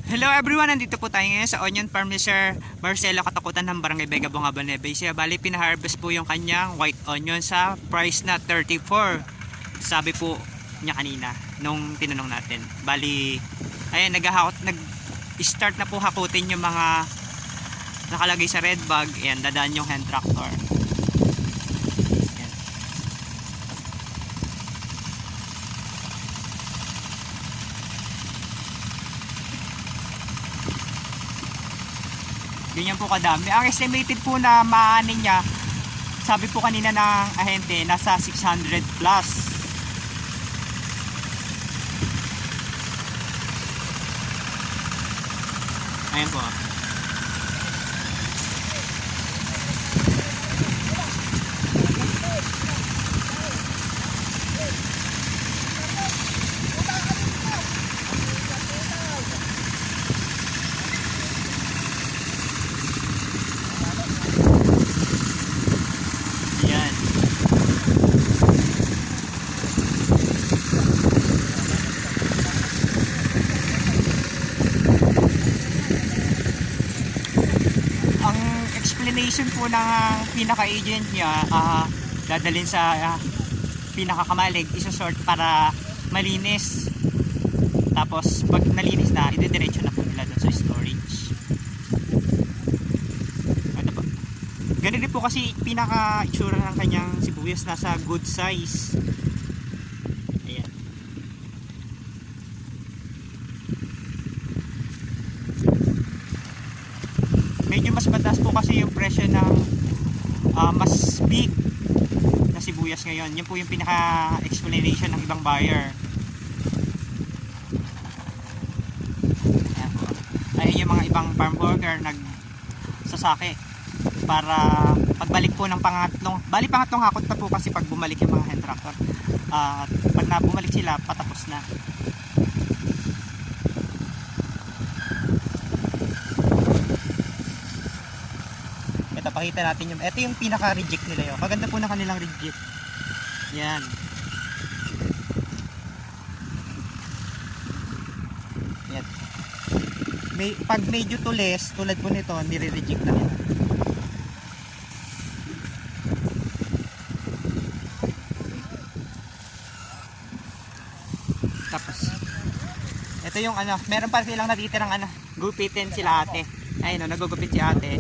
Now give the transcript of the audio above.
Hello everyone, nandito po tayo ngayon sa onion farm ni Sir Marcelo Katakutan ng Barangay Vega Bungaba, Nueva Ecija. Bali, pinaharvest po yung kanyang white onion sa price na 34. Sabi po niya kanina nung tinanong natin. Bali, ayan, nag-start na po hakutin yung mga nakalagay sa red bag. Ayan, dadaan yung hand tractor. Ayan. Ganyan po kadami. Ang estimated po na maanin niya, sabi po kanina ng ahente, nasa 600 plus. Ayan po. Ayan. Ang explanation po ng pinaka-agent niya, dadalhin sa pinakakamalig, isosort para malinis. Tapos pag nalinis na, idediretso na po nila doon sa storage. Ano po? Ganun din po kasi pinaka-itsura ng kanyang sibuyas, nasa good size. Ayan. Medyo mas mataas po kasi yung presyo ng mas big na sibuyas ngayon. Yan po yung pinaka-explanation ng ibang buyer. Ayan po. Ayun yung mga ibang farm worker nagsasake para pagbalik po ng pangatlong hakot na po kasi pag bumalik yung mga hand tractor. Pag na bumalik sila, patapos na. Ito, pakita natin yung, ito yung pinaka-reject nila yun. Maganda po na kanilang reject. Yan. Yan. Pag medyo tulis, tulad po nito, nire-reject na nila. Tapos, ito yung meron pa silang natitirang gupitin sila ate. Ayun, nagugupit si ate.